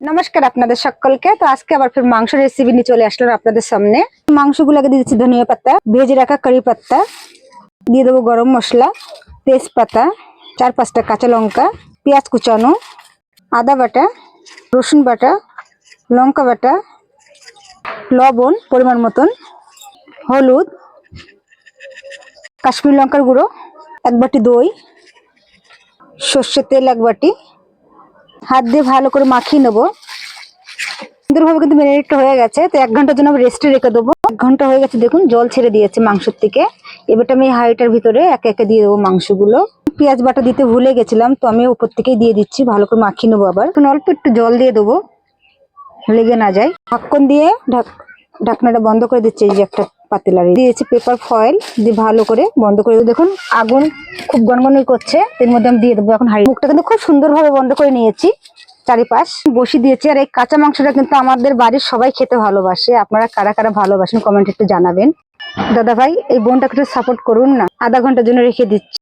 নমস্কার আপনাদের সকলকে। তো আজকে আবার ফির মাংস রেসিপি নিয়ে চলে আসলাম আপনাদের সামনে। মাংসগুলোকে দিয়ে দিচ্ছি ধনিয়া পাতা, ভেজে রাখা কারি পাতা, দিয়ে দেবো গরম মশলা, তেজপাতা, 4-5টা কাঁচা লঙ্কা, পেঁয়াজ কুচানো, আদা বাটা, রসুন বাটা, লঙ্কা বাটা, লবণ পরিমাণ মতন, হলুদ, কাশ্মীর লঙ্কার গুঁড়ো, 1 বাটি দই, সর্ষের তেল 1 বাটি, হাত দিয়ে ভালো করে মাখিয়ে নেবো। সুন্দরভাবে কিন্তু ম্যারিনেট হয়ে গেছে। তো 1 ঘন্টার জন্য রেস্টে রেখে দেবো। 1 ঘন্টা হয়ে গেছে, দেখুন জল ছেড়ে দিয়েছে মাংসের থেকে। এবারটা আমি হাঁড়িটার ভিতরে একে একে দিয়ে দেবো মাংসগুলো। পেঁয়াজ বাটা দিতে ভুলে গেছিলাম, তো আমি উপর থেকেই দিয়ে দিচ্ছি। ভালো করে মাখিয়ে নেবো। আবার অল্প একটু জল দিয়ে দেবো, লেগে না যায়। ঢাকন দিয়ে ঢাকনাটা বন্ধ করে দিচ্ছি। এই যে একটা পাতিলা দিয়েছি পেপার ফয়েল দিয়ে ভালো করে বন্ধ করে দেবো। দেখুন আগুন খুব গনগনি করছে, এর মধ্যে আমি দিয়ে দেবো এখন হাঁড়ি। মুখটা কিন্তু খুব সুন্দরভাবে বন্ধ করে নিয়েছি, চারিপাশ বসিয়ে দিয়েছি। আর এই কাঁচা মাংসটা কিন্তু আমাদের বাড়ির সবাই খেতে ভালোবাসে। আপনারা কারা কারা ভালোবাসেন কমেন্টে একটু জানাবেন। দাদা ভাই এই বোনটাকে একটু সাপোর্ট করুন না। আধা ঘন্টার জন্য রেখে দিচ্ছি।